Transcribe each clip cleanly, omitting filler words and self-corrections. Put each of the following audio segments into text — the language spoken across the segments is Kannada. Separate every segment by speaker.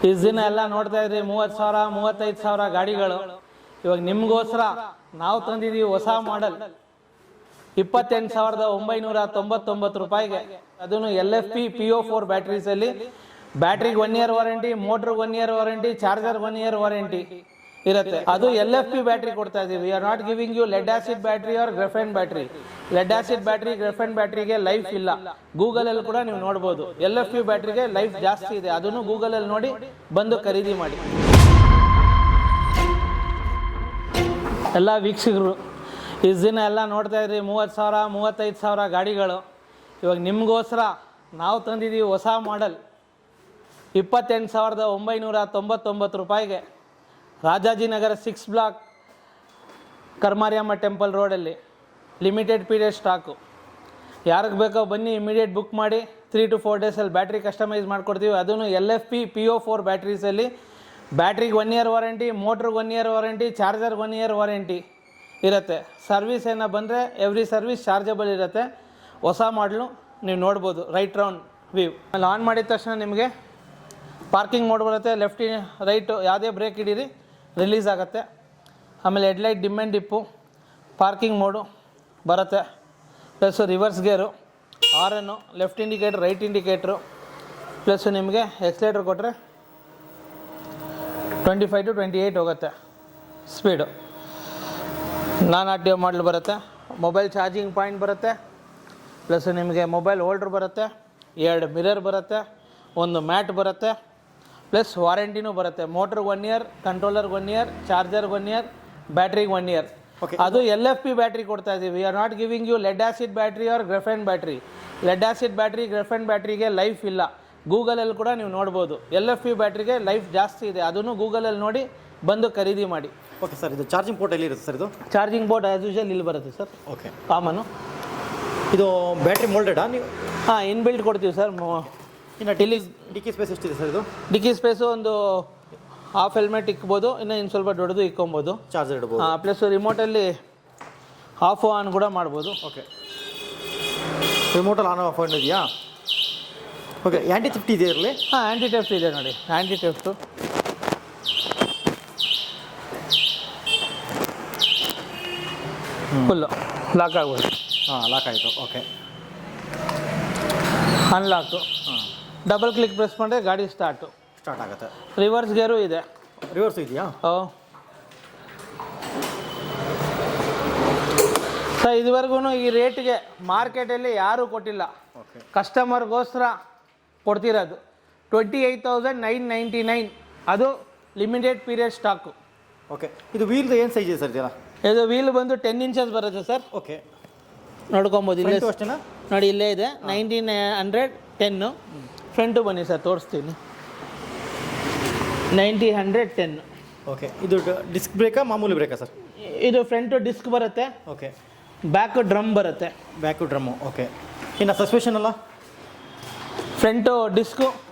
Speaker 1: ಇಷ್ಟು ದಿನ ಎಲ್ಲ ನೋಡ್ತಾ ಇದ್ರಿ 30,000 35,000 ಗಾಡಿಗಳು. ಇವಾಗ ನಿಮ್ಗೋಸ್ಕರ ನಾವು ತಂದಿದ್ದೀವಿ ಹೊಸ ಮಾಡೆಲ್ 28,999 ರೂಪಾಯಿಗೆ. ಅದನ್ನು LFP PO4 ಬ್ಯಾಟ್ರೀಸ್ ಅಲ್ಲಿ ಬ್ಯಾಟ್ರಿಗೆ 1 ಇಯರ್ ವಾರಂಟಿ, ಮೋಟ್ರಿಗೆ 1 year warranty, charger 1 year warranty ಇರುತ್ತೆ. ಅದು LFP ಬ್ಯಾಟ್ರಿ ಕೊಡ್ತಾ ಇದೀವಿ. We are not giving you lead acid battery or graphene battery. Lead acid battery, graphene ಬ್ಯಾಟ್ರಿಗೆ ಲೈಫ್ ಇಲ್ಲ. ಗೂಗಲ್ ಅಲ್ಲಿ ಕೂಡ ನೀವು ನೋಡಬಹುದು. LFP ಬ್ಯಾಟ್ರಿಗೆ ಲೈಫ್ ಜಾಸ್ತಿ ಇದೆ. ಅದನ್ನು ಗೂಗಲ್ ಅಲ್ಲಿ ನೋಡಿ ಬಂದು ಖರೀದಿ ಮಾಡಿ. ಎಲ್ಲ ವೀಕ್ಷಕರು ಇಷ್ಟು ದಿನ ಎಲ್ಲ ನೋಡ್ತಾ ಇದ್ರಿ 30,000 35,000 ಗಾಡಿಗಳು. ಇವಾಗ ನಿಮ್ಗೋಸ್ಕರ ನಾವು ತಂದಿದ್ದೀವಿ ಹೊಸ ಮಾಡೆಲ್ 28,999 ರೂಪಾಯಿಗೆ. ರಾಜಾಜಿನಗರ 6 ಬ್ಲಾಕ್ ಕರ್ಮಾರಿಯಮ್ಮ ಟೆಂಪಲ್ ರೋಡಲ್ಲಿ ಲಿಮಿಟೆಡ್ ಪೀರಿಯಡ್ ಸ್ಟಾಕು. ಯಾರಿಗೆ ಬೇಕೋ ಬನ್ನಿ, ಇಮಿಡಿಯೇಟ್ ಬುಕ್ ಮಾಡಿ. 3 to 4 ಡೇಸಲ್ಲಿ ಬ್ಯಾಟ್ರಿ ಕಸ್ಟಮೈಸ್ ಮಾಡಿಕೊಡ್ತೀವಿ. ಅದನ್ನು LFP PO4 ಬ್ಯಾಟ್ರೀಸಲ್ಲಿ ಬ್ಯಾಟ್ರಿಗೆ 1 ಇಯರ್ ವಾರಂಟಿ, ಮೋಟ್ರಿಗೆ 1 year warranty, charger 1 year warranty ಇರುತ್ತೆ. ಸರ್ವಿಸ್ ಏನೋ ಬಂದರೆ ಎವ್ರಿ ಸರ್ವಿಸ್ ಚಾರ್ಜಬಲ್ ಇರುತ್ತೆ. ಹೊಸ ಮಾಡಲು ನೀವು ನೋಡ್ಬೋದು. ರೈಟ್ ರೌಂಡ್ ವ್ಯೂ ಅಲ್ಲಿ ಆನ್ ಮಾಡಿದ ತಕ್ಷಣ ನಿಮಗೆ ಪಾರ್ಕಿಂಗ್ ಮೋಡ್ ಬರುತ್ತೆ. ಲೆಫ್ಟ್ ರೈಟು ಯಾವುದೇ ಬ್ರೇಕ್ ಹಿಡೀರಿ ರಿಲೀಸ್ ಆಗುತ್ತೆ. ಆಮೇಲೆ headlight dim and dip, parking mode ಬರುತ್ತೆ. Plus reverse gear, horn, left indicator, right indicator, plus ನಿಮಗೆ ಎಕ್ಸ್ಲೇಟ್ರ್ ಕೊಟ್ಟರೆ 25 to 28 ಹೋಗುತ್ತೆ speed. Non R T O model ಬರುತ್ತೆ. ಮೊಬೈಲ್ ಚಾರ್ಜಿಂಗ್ ಪಾಯಿಂಟ್ ಬರುತ್ತೆ. ಪ್ಲಸ್ ನಿಮಗೆ ಮೊಬೈಲ್ ಹೋಲ್ಡ್ರ್ ಬರುತ್ತೆ. 2 ಮಿರರ್ ಬರುತ್ತೆ. 1 ಮ್ಯಾಟ್ ಬರುತ್ತೆ. ಪ್ಲಸ್ ವಾರಂಟಿನೂ ಬರುತ್ತೆ. ಮೋಟ್ರಿಗೆ 1 ಇಯರ್, ಕಂಟ್ರೋಲರ್ಗೆ 1 ಇಯರ್, ಚಾರ್ಜರ್ಗೆ 1 ಇಯರ್, ಬ್ಯಾಟ್ರಿಗೆ 1 ಇಯರ್. ಅದು LFP ಬ್ಯಾಟ್ರಿ ಕೊಡ್ತಾ ಇದ್ದೀವಿ. We are not giving you lead acid battery or graphene battery. Lead acid battery, graphene ಬ್ಯಾಟ್ರಿಗೆ ಲೈಫ್ ಇಲ್ಲ. ಗೂಗಲಲ್ಲಿ ಕೂಡ ನೀವು ನೋಡ್ಬೋದು. LFP ಬ್ಯಾಟ್ರಿಗೆ ಲೈಫ್ ಜಾಸ್ತಿ ಇದೆ. ಅದನ್ನು ಗೂಗಲಲ್ಲಿ ನೋಡಿ ಬಂದು ಖರೀದಿ ಮಾಡಿ.
Speaker 2: ಓಕೆ ಸರ್, ಇದು ಚಾರ್ಜಿಂಗ್ ಪೋರ್ಟ್ ಎಲ್ಲಿ ಇರುತ್ತೆ ಸರ್? ಇದು
Speaker 1: ಚಾರ್ಜಿಂಗ್ ಬೋರ್ಡ್ ಆ್ಯಸ್ ಯೂಶುವಲ್ ಇಲ್ಲಿ ಬರುತ್ತೆ ಸರ್.
Speaker 2: ಓಕೆ,
Speaker 1: ಕಾಮನು.
Speaker 2: ಇದು ಬ್ಯಾಟ್ರಿ ಮೋಲ್ಡೆಡಾ ನೀವು?
Speaker 1: ಹಾಂ, ಇನ್ಬಿಲ್ಟ್ ಕೊಡ್ತೀವಿ ಸರ್.
Speaker 2: ಇನ್ನು ಡಿಕ್ಕಿ ಸ್ಪೇಸ್ ಎಷ್ಟಿದೆ ಸರ್ ಇದು?
Speaker 1: ಡಿಕ್ಕಿ ಸ್ಪೇಸು ಒಂದು ಹಾಫ್ ಹೆಲ್ಮೆಟ್ ಇಕ್ಬೋದು. ಇನ್ನು ಸ್ವಲ್ಪ ದೊಡ್ಡದು ಇಕ್ಕೊಬೋದು.
Speaker 2: ಚಾರ್ಜರ್ ಇಡ್ಬೋದು.
Speaker 1: ಹಾಂ, ಪ್ಲಸ್ ರಿಮೋಟಲ್ಲಿ ಆಫ್ ಆನ್ ಕೂಡ ಮಾಡ್ಬೋದು.
Speaker 2: ಓಕೆ, ರಿಮೋಟಲ್ಲಿ ಆನ್ ಆಫ್ ಆನ್ ಇದೆಯಾ? ಓಕೆ, ಆ್ಯಂಟಿ ಥೆಫ್ಟ್ ಇದೆ ಇರಲಿ?
Speaker 1: ಹಾಂ, ಆ್ಯಂಟಿ ಥೆಫ್ಟ್ ಇದೆ ನೋಡಿ. ಆ್ಯಂಟಿ ಥೆಫ್ಟು ಫುಲ್ಲು ಲಾಕ್ ಆಗ್ಬೋದು.
Speaker 2: ಹಾಂ, ಲಾಕ್ ಆಯಿತು. Okay,
Speaker 1: unlock.
Speaker 2: ಹಾಂ,
Speaker 1: ಡಬಲ್ ಕ್ಲಿಕ್ ಪ್ರೆಸ್ ಮಾಡಿದ್ರೆ ಗಾಡಿ ಸ್ಟಾರ್ಟ್
Speaker 2: ಆಗುತ್ತೆ.
Speaker 1: ರಿವರ್ಸ್ ಗೇರು ಇದೆ.
Speaker 2: ರಿವರ್ಸ್ ಇದೆಯಾ?
Speaker 1: ಸರ್, ಇದುವರೆಗೂ ಈ ರೇಟ್ಗೆ ಮಾರ್ಕೆಟಲ್ಲಿ ಯಾರೂ ಕೊಟ್ಟಿಲ್ಲ.
Speaker 2: ಓಕೆ,
Speaker 1: ಕಸ್ಟಮರ್ಗೋಸ್ಕರ ಕೊಡ್ತಿರೋದು 28,999. ಅದು ಲಿಮಿಟೆಡ್ ಪೀರಿಯಡ್ ಸ್ಟಾಕು.
Speaker 2: ಓಕೆ, ಇದು ವೀಲ್ದು ಏನು ಸೈಜ್ ಇದೆ ಸರ್? ಇದೆಲ್ಲ
Speaker 1: ಇದು ವೀಲ್ ಬಂದು 10 ಇಂಚಸ್ ಬರುತ್ತೆ ಸರ್.
Speaker 2: ಓಕೆ,
Speaker 1: ನೋಡ್ಕೊಬೋದು. ಇಲ್ಲೇ
Speaker 2: ಅಷ್ಟೇನಾ?
Speaker 1: ನೋಡಿ, ಇಲ್ಲೇ ಇದೆ 1910. ಫ್ರಂಟು ಬನ್ನಿ ಸರ್, ತೋರಿಸ್ತೀನಿ. 90-110.
Speaker 2: ಓಕೆ, ಇದು ಡಿಸ್ಕ್ ಬ್ರೇಕಾ ಮಾಮೂಲಿ ಬ್ರೇಕಾ ಸರ್?
Speaker 1: ಇದು ಫ್ರಂಟು ಡಿಸ್ಕ್ ಬರುತ್ತೆ.
Speaker 2: ಓಕೆ,
Speaker 1: ಬ್ಯಾಕು ಡ್ರಮ್ ಬರುತ್ತೆ.
Speaker 2: Back drum. ಓಕೆ, ಇನ್ನು ಸಸ್ಪೆಷನ್ ಅಲ್ಲ?
Speaker 1: ಫ್ರಂಟು ಡಿಸ್ಕು,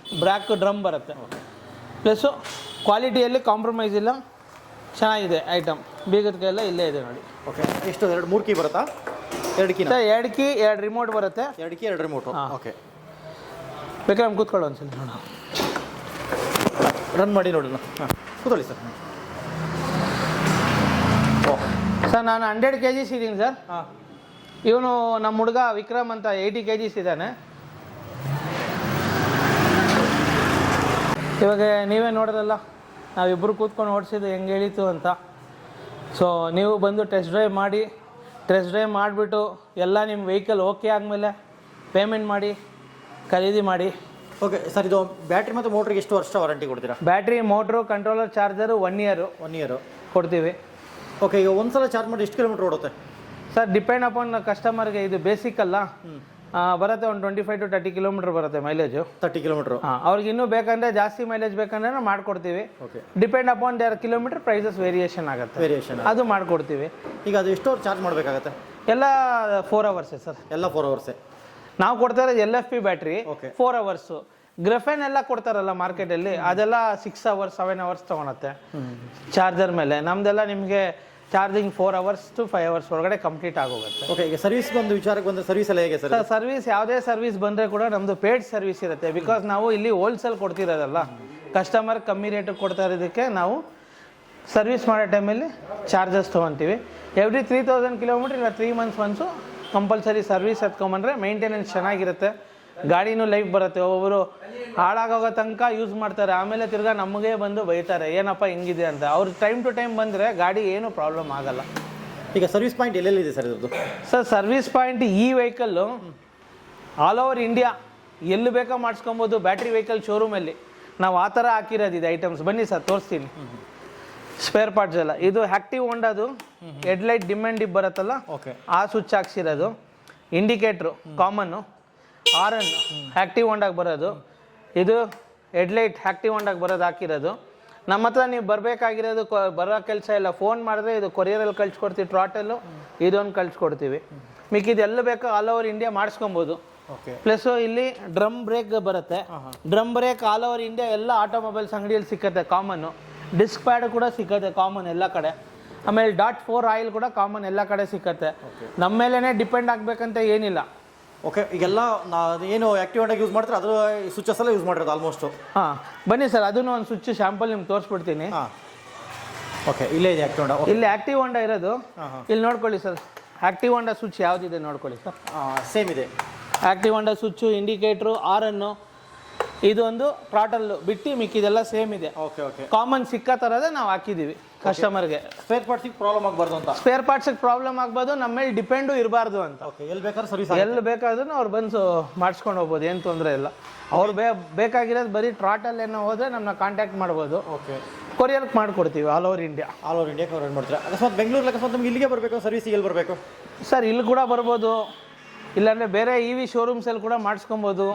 Speaker 1: ಬ್ಯಾಕು ಡ್ರಮ್ ಬರುತ್ತೆ. ಪ್ಲಸ್ಸು ಕ್ವಾಲಿಟಿಯಲ್ಲಿ ಕಾಂಪ್ರಮೈಸ್ ಇಲ್ಲ. ಚೆನ್ನಾಗಿದೆ ಐಟಮ್. ಬೀಗದ ಕೈಯೆಲ್ಲ ಇಲ್ಲೇ ಇದೆ ನೋಡಿ.
Speaker 2: ಓಕೆ, ಎಷ್ಟು 2-3 ಕೀ ಬರುತ್ತಾ? 2 ಕೀ?
Speaker 1: 2 ಕೀ, 2 ರಿಮೋಟ್ ಬರುತ್ತೆ.
Speaker 2: 2 ಕೀ, 2 ರಿಮೋಟು. ಓಕೆ,
Speaker 1: ಬೇಕಾದ್ರೆ ಕೂತ್ಕೊಳ್ಳೋ ಒಂದ್ಸಲ ನೋಡೋಣ.
Speaker 2: ರನ್ ಮಾಡಿ ನೋಡೋಣ. ಹಾಂ, ಕೂತ್ಕೊಳ್ಳಿ ಸರ್.
Speaker 1: ಸರ್, ನಾನು 100 kgs ಇದ್ದೀನಿ ಸರ್.
Speaker 2: ಹಾಂ,
Speaker 1: ಇವನು ನಮ್ಮ ಹುಡುಗ ವಿಕ್ರಮ್ ಅಂತ 80 kgs ಇದ್ದಾನೆ. ಇವಾಗ ನೀವೇ ನೋಡಿದ್ರಲ್ಲ, ನಾವಿಬ್ಬರು ಕೂತ್ಕೊಂಡು ಓಡಿಸಿದ್ದು ಹೆಂಗೆ ಹೇಳಿತು ಅಂತ. ಸೊ ನೀವು ಬಂದು ಟೆಸ್ಟ್ ಡ್ರೈವ್ ಮಾಡಿ. ಟೆಸ್ಟ್ ಡ್ರೈವ್ ಮಾಡಿಬಿಟ್ಟು ಎಲ್ಲ ನಿಮ್ಮ ವೆಹಿಕಲ್ ಓಕೆ ಆದಮೇಲೆ ಪೇಮೆಂಟ್ ಮಾಡಿ ಖರೀದಿ ಮಾಡಿ.
Speaker 2: ಓಕೆ ಸರ್, ಇದು ಬ್ಯಾಟ್ರಿ ಮತ್ತು ಮೋಟ್ರಿಗೆ ಎಷ್ಟು ವರ್ಷ ವಾರಂಟಿ ಕೊಡ್ತೀರಾ?
Speaker 1: Battery, motor, controller, charger 1 year ಕೊಡ್ತೀವಿ.
Speaker 2: ಓಕೆ, ಈಗ ಒಂದು ಸಲ ಚಾರ್ಜ್ ಮಾಡಿ ಎಷ್ಟು ಕಿಲೋಮೀಟ್ರ್ ಓಡುತ್ತೆ
Speaker 1: ಸರ್? ಡಿಪೆಂಡ್ ಅಪಾನ್ ಕಸ್ಟಮರ್ಗೆ. ಇದು ಬೇಸಿಕ್ ಅಲ್ಲ, ಬರುತ್ತೆ. ಒಂದು 25 to 30 ಕಿಲೋಮೀಟ್ರ್ ಬರುತ್ತೆ ಮೈಲೇಜು.
Speaker 2: 30 ಕಿಲೋಮೀಟ್ರು.
Speaker 1: ಹಾಂ, ಅವ್ರಿಗೆ ಇನ್ನೂ ಬೇಕಂದರೆ ಜಾಸ್ತಿ ಮೈಲೇಜ್ ಬೇಕಂದ್ರೆ ನಾವು ಮಾಡಿಕೊಡ್ತೀವಿ.
Speaker 2: Okay,
Speaker 1: depend upon their kilometre prices variation ಆಗುತ್ತೆ. ಅದು ಮಾಡಿಕೊಡ್ತೀವಿ.
Speaker 2: ಈಗ ಅದು ಎಷ್ಟು ಚಾರ್ಜ್ ಮಾಡಬೇಕಾಗತ್ತೆ?
Speaker 1: ಎಲ್ಲ 4 ಅವರ್ಸೇ ಸರ್.
Speaker 2: ಎಲ್ಲ 4 ಅವರ್ಸೇ.
Speaker 1: ನಾವು ಕೊಡ್ತಾ ಇರೋದು LFP battery.
Speaker 2: Okay,
Speaker 1: 4 hours. Graphene ಎಲ್ಲ ಕೊಡ್ತಾರಲ್ಲ ಮಾರ್ಕೆಟಲ್ಲಿ, ಅದೆಲ್ಲ 6 ಅವರ್ಸ್ 7 ಅವರ್ಸ್ ತೊಗೊಳತ್ತೆ ಚಾರ್ಜರ್ ಮೇಲೆ. ನಮ್ದೆಲ್ಲ ನಿಮಗೆ ಚಾರ್ಜಿಂಗ್ 4 hours to 5 hours ಒಳಗಡೆ ಕಂಪ್ಲೀಟ್ ಆಗೋಗುತ್ತೆ.
Speaker 2: ಓಕೆ, ಈಗ ಸರ್ವಿಸ್ ಬಂದು ವಿಚಾರಕ್ಕೆ ಬಂದರೆ ಸರ್ವಿಸ್ ಎಲ್ಲ ಹೇಗೆ ಸರ್?
Speaker 1: ಸರ್ವಿಸ್ ಯಾವುದೇ ಸರ್ವಿಸ್ ಬಂದರೆ ಕೂಡ ನಮ್ಮದು ಪೇಡ್ ಸರ್ವಿಸ್ ಇರುತ್ತೆ. ಬಿಕಾಸ್ ನಾವು ಇಲ್ಲಿ ಹೋಲ್ಸೇಲ್ ಕೊಡ್ತಿರೋದಲ್ಲ, ಕಸ್ಟಮರ್ ಕಮ್ಮಿ ರೇಟಿಗೆ ಕೊಡ್ತಾ ಇರೋದಕ್ಕೆ ನಾವು ಸರ್ವಿಸ್ ಮಾಡೋ ಟೈಮಲ್ಲಿ ಚಾರ್ಜಸ್ ತೊಗೊತೀವಿ. ಎವ್ರಿ 3000 ಕಿಲೋಮೀಟ್ರ್ ಇಲ್ಲ 3 ಮಂತ್ಸ್ ಒನ್ಸು ಕಂಪಲ್ಸರಿ ಸರ್ವಿಸ್ ಎತ್ಕೊಂಬಂದ್ರೆ ಮೇಂಟೆನೆನ್ಸ್ ಚೆನ್ನಾಗಿರುತ್ತೆ, ಗಾಡಿನೂ ಲೈಫ್ ಬರುತ್ತೆ. ಒಬ್ಬರು ಹಾಳಾಗೋಗೋ ತನಕ ಯೂಸ್ ಮಾಡ್ತಾರೆ, ಆಮೇಲೆ ತಿರ್ಗಾ ನಮಗೆ ಬಂದು ಬೈತಾರೆ ಏನಪ್ಪ ಹಿಂಗಿದೆ ಅಂತ. ಅವ್ರು ಟೈಮ್ ಟು ಟೈಮ್ ಬಂದರೆ ಗಾಡಿ ಏನೂ ಪ್ರಾಬ್ಲಮ್ ಆಗಲ್ಲ.
Speaker 2: ಈಗ ಸರ್ವಿಸ್ ಪಾಯಿಂಟ್ ಎಲ್ಲೆಲ್ಲಿದೆ ಸರ್ ಇದ್ರದ್ದು?
Speaker 1: ಸರ್ ಸರ್ವಿಸ್ ಪಾಯಿಂಟ್ ಈ ವೆಹಿಕಲ್ಲು ಆಲ್ ಓವರ್ ಇಂಡಿಯಾ ಎಲ್ಲಿ ಬೇಕೋ ಮಾಡಿಸ್ಕೊಬೋದು. ಬ್ಯಾಟ್ರಿ ವೆಹಿಕಲ್ ಶೋರೂಮಲ್ಲಿ ನಾವು ಆ ಥರ ಹಾಕಿರೋದಿದೆ ಐಟಮ್ಸ್. ಬನ್ನಿ ಸರ್ ತೋರಿಸ್ತೀನಿ ಸ್ಪೇರ್ ಪಾರ್ಟ್ಸ್ ಎಲ್ಲ. ಇದು ಆ್ಯಕ್ಟಿವ್ ಹೊಂಡದು ಹೆಡ್ಲೈಟ್ ಡಿಮ್ ಆ್ಯಂಡ್ ಡಿಪ್ ಬರುತ್ತಲ್ಲ,
Speaker 2: ಓಕೆ,
Speaker 1: ಆ ಸ್ವಿಚ್ ಹಾಕ್ಸಿರೋದು. ಇಂಡಿಕೇಟ್ರು ಕಾಮನ್ನು, ಆರನ್ ಆ್ಯಕ್ಟಿವ್ ಹೊಂಡಾಗಿ ಬರೋದು. ಇದು ಹೆಡ್ಲೈಟ್ ಆ್ಯಕ್ಟಿವ್ ಹೊಂಡಾಗಿ ಬರೋದು ಹಾಕಿರೋದು. ನಮ್ಮ ಹತ್ರ ನೀವು ಬರಬೇಕಾಗಿರೋದು ಬರೋ ಕೆಲಸ ಇಲ್ಲ, ಫೋನ್ ಮಾಡಿದ್ರೆ ಇದು ಕೊರಿಯರಲ್ಲಿ ಕಳಿಸ್ಕೊಡ್ತೀವಿ. ಟ್ರಾಟಲ್ಲು ಇದೊಂದು ಕಳಿಸ್ಕೊಡ್ತೀವಿ. ಮಿಕ್ಕಿದು ಎಲ್ಲ ಬೇಕೋ ಆಲ್ ಓವರ್ ಇಂಡಿಯಾ ಮಾಡಿಸ್ಕೊಬೋದು.
Speaker 2: ಓಕೆ,
Speaker 1: ಪ್ಲಸ್ಸು ಇಲ್ಲಿ ಡ್ರಮ್ ಬ್ರೇಕ್ ಬರುತ್ತೆ. Drum brake all over India ಎಲ್ಲ ಆಟೋಮೊಬೈಲ್ಸ್ ಅಂಗಡಿಯಲ್ಲಿ ಸಿಕ್ಕತ್ತೆ ಕಾಮನ್ನು. ಡಿಸ್ಕ್ ಪ್ಯಾಡ್ ಕೂಡ ಸಿಕ್ಕತ್ತೆ ಕಾಮನ್ ಎಲ್ಲ ಕಡೆ. ಆಮೇಲೆ .4 ಆಯಿಲ್ ಕೂಡ ಕಾಮನ್ ಎಲ್ಲ ಕಡೆ ಸಿಕ್ಕತ್ತೆ. ನಮ್ಮ ಮೇಲೇ ಡಿಪೆಂಡ್ ಆಗಬೇಕಂತ ಏನಿಲ್ಲ.
Speaker 2: ಓಕೆ, ಈಗೆಲ್ಲ ಏನು ಆ್ಯಕ್ಟಿವ್ ಹೊಂಡಾಗಿ ಯೂಸ್ ಮಾಡ್ತಾರೆ ಅದ್ರ ಸ್ವಿಚಸ್ ಎಲ್ಲ ಯೂಸ್ ಮಾಡಿರೋದು ಆಲ್ಮೋಸ್ಟು.
Speaker 1: ಹಾಂ ಬನ್ನಿ ಸರ್, ಅದನ್ನು ಒಂದು ಸ್ವಿಚ್ ಶಾಂಪಲ್ ನಿಮ್ಗೆ ತೋರಿಸ್ಬಿಡ್ತೀನಿ.
Speaker 2: ಹಾಂ, ಓಕೆ, ಇಲ್ಲೇ ಇದೆ ಆ್ಯಕ್ಟಿವ್ ಹೊಂಡ.
Speaker 1: ಇಲ್ಲಿ ಆ್ಯಕ್ಟಿವ್ ಹೊಂಡ ಇರೋದು. ಇಲ್ಲಿ ನೋಡ್ಕೊಳ್ಳಿ ಸರ್, ಆ್ಯಕ್ಟಿವ್ ಹೊಂಡ ಸ್ವಿಚ್ ಯಾವುದಿದೆ ನೋಡ್ಕೊಳ್ಳಿ ಸರ್.
Speaker 2: ಸೇಮ್ ಇದೆ
Speaker 1: ಆ್ಯಕ್ಟಿವ್ ಹೊಂಡ ಸ್ವಿಚ್ಚು, ಇಂಡಿಕೇಟ್ರು, ಆರನ್ನು, ಇದೊಂದು ಟ್ರಾಟಲ್ಲು ಬಿಟ್ಟು ಮಿಕ್ಕಿದೆಲ್ಲ ಸೇಮ್ ಇದೆ.
Speaker 2: ಓಕೆ, ಓಕೆ,
Speaker 1: ಕಾಮನ್ ಸಿಕ್ಕ ಥರದೇ ನಾವು ಹಾಕಿದ್ದೀವಿ ಕಸ್ಟಮರ್ಗೆ.
Speaker 2: ಸ್ಪೇರ್ ಪಾರ್ಟ್ಸಿಗೆ ಪ್ರಾಬ್ಲಮ್ ಆಗಬಾರ್ದು ಅಂತ.
Speaker 1: ಸ್ಪೇರ್ ಪಾರ್ಟ್ಸಿಗೆ ಪ್ರಾಬ್ಲಮ್ ಆಗ್ಬೋದು, ನಮ್ಮ ಮೇಲೆ ಡಿಪೆಂಡು ಇರಬಾರ್ದು ಅಂತ.
Speaker 2: ಓಕೆ, ಎಲ್ಲಿ ಬೇಕಾದ್ರೂ ಸರ್ವಿಸ್
Speaker 1: ಎಲ್ಲಿ ಬೇಕಾದ್ರೂ ಅವ್ರು ಬಂದು ಮಾಡಿಸ್ಕೊಂಡು ಹೋಗ್ಬೋದು, ಏನು ತೊಂದರೆ ಇಲ್ಲ. ಅವ್ರು ಬೇಕಾಗಿರೋದು ಬರೀ ಟ್ರಾಟಲ್ ಏನೋ ಹೋದರೆ ನಮ್ಮನ್ನ ಕಾಂಟ್ಯಾಕ್ಟ್ ಮಾಡ್ಬೋದು.
Speaker 2: ಓಕೆ,
Speaker 1: ಕೊರಿಯರ್ಗೆ ಮಾಡಿಕೊಡ್ತೀವಿ all over India.
Speaker 2: All over India cover ಮಾಡ್ತಾರೆ. ಅಕಸ್ಮಾತ್ ಬೆಂಗಳೂರಲ್ಲಿ ಅಕಸ್ಮಾತ್ ನಮ್ಗೆ ಇಲ್ಲಿಗೆ ಬರಬೇಕು, ಸರ್ವಿಸಿಗೆ ಎಲ್ಲಿ ಬರಬೇಕು
Speaker 1: ಸರ್? ಇಲ್ಲಿ ಕೂಡ ಬರ್ಬೋದು, ಇಲ್ಲಾಂದರೆ ಬೇರೆ EV ಶೋರೂಮ್ಸಲ್ಲಿ ಕೂಡ ಮಾಡಿಸ್ಕೊಬೋದು.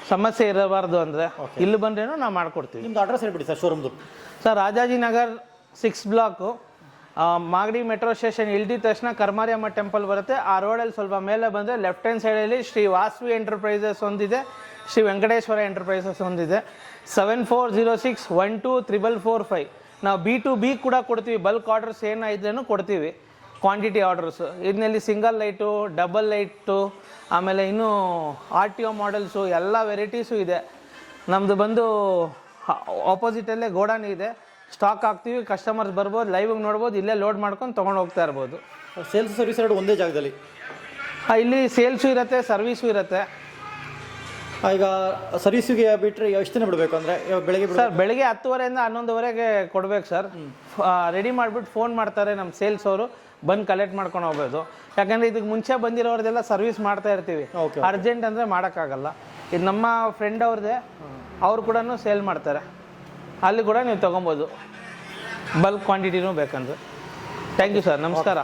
Speaker 1: ಸಮಸ್ಯೆ ಇರಬಾರ್ದು ಅಂದರೆ ಇಲ್ಲಿ ಬಂದ್ರೇನು ನಾವು ಮಾಡಿಕೊಡ್ತೀವಿ.
Speaker 2: ನಿಮ್ದು ಅಡ್ರೆಸ್ ಹೇಳ್ಬಿಡಿ ಸರ್ ಶೋರೂಮ್ದು.
Speaker 1: Sir Rajajinagar 6 block, Magadi metro station ಇಳ್ದಿದ ತಕ್ಷಣ ಕರ್ಮಾರಿಯಮ್ಮ ಟೆಂಪಲ್ ಬರುತ್ತೆ. ಆ ರೋಡಲ್ಲಿ ಸ್ವಲ್ಪ ಮೇಲೆ ಬಂದರೆ ಲೆಫ್ಟ್ ಹ್ಯಾಂಡ್ ಸೈಡಲ್ಲಿ ಶ್ರೀ ವಾಸವಿ ಎಂಟರ್ಪ್ರೈಸಸ್ ಒಂದಿದೆ, ಶ್ರೀ ವೆಂಕಟೇಶ್ವರ ಎಂಟರ್ಪ್ರೈಸಸ್ ಒಂದಿದೆ. 7406124445. ನಾವು B2B ಕೂಡ ಕೊಡ್ತೀವಿ, ಬಲ್ಕ್ ಆರ್ಡರ್ಸ್ ಏನಾಯಿದ್ರೂ ಕೊಡ್ತೀವಿ, ಕ್ವಾಂಟಿಟಿ ಆರ್ಡರ್ಸು. ಇದರಲ್ಲಿ ಸಿಂಗಲ್ ಲೈಟು, ಡಬಲ್ ಲೈಟು, ಆಮೇಲೆ ಇನ್ನೂ RTO ಮಾಡೆಲ್ಸು ಎಲ್ಲ ವೆರೈಟೀಸು ಇದೆ. ನಮ್ಮದು ಬಂದು ಆಪೋಸಿಟಲ್ಲೇ ಗೋಡಾನ್ ಇದೆ, ಸ್ಟಾಕ್ ಹಾಕ್ತೀವಿ. ಕಸ್ಟಮರ್ಸ್ ಬರ್ಬೋದು, ಲೈವಿಗೆ ನೋಡ್ಬೋದು, ಇಲ್ಲೇ ಲೋಡ್ ಮಾಡ್ಕೊಂಡು ತೊಗೊಂಡು ಹೋಗ್ತಾ ಇರ್ಬೋದು.
Speaker 2: ಸೇಲ್ಸ್ ಸರ್ವಿಸ್ ಎರಡು ಒಂದೇ ಜಾಗದಲ್ಲಿ?
Speaker 1: ಇಲ್ಲಿ ಸೇಲ್ಸು ಇರುತ್ತೆ, ಸರ್ವಿಸು ಇರುತ್ತೆ.
Speaker 2: ಈಗ ಸರ್ವಿಸಿಗೆ ಬಿಟ್ಟರೆ ಎಷ್ಟು ದಿನ ಬಿಡಬೇಕು ಅಂದರೆ ಬೆಳಗ್ಗೆ
Speaker 1: ಸರ್ ಬೆಳಗ್ಗೆ 10:30 ಇಂದ 11:00 ಕೊಡ್ಬೇಕು ಸರ್. ರೆಡಿ ಮಾಡಿಬಿಟ್ಟು ಫೋನ್ ಮಾಡ್ತಾರೆ ನಮ್ಮ ಸೇಲ್ಸ್ ಅವರು, ಬಂದು ಕಲೆಕ್ಟ್ ಮಾಡ್ಕೊಂಡು ಹೋಗ್ಬೋದು. ಯಾಕಂದರೆ ಇದಕ್ಕೆ ಮುಂಚೆ ಬಂದಿರೋರ್ದೆಲ್ಲ ಸರ್ವಿಸ್ ಮಾಡ್ತಾ ಇರ್ತೀವಿ. ಅರ್ಜೆಂಟ್ ಅಂದರೆ ಮಾಡೋಕ್ಕಾಗಲ್ಲ. ಇದು ನಮ್ಮ ಫ್ರೆಂಡ್ ಅವ್ರದ್ದೇ, ಅವ್ರು ಕೂಡ ಸೇಲ್ ಮಾಡ್ತಾರೆ, ಅಲ್ಲಿ ಕೂಡ ನೀವು ತೊಗೊಬೋದು ಬಲ್ಕ್ ಕ್ವಾಂಟಿಟಿನೂ ಬೇಕಂದ್ರೆ. ಥ್ಯಾಂಕ್ ಯು ಸರ್, ನಮಸ್ಕಾರ.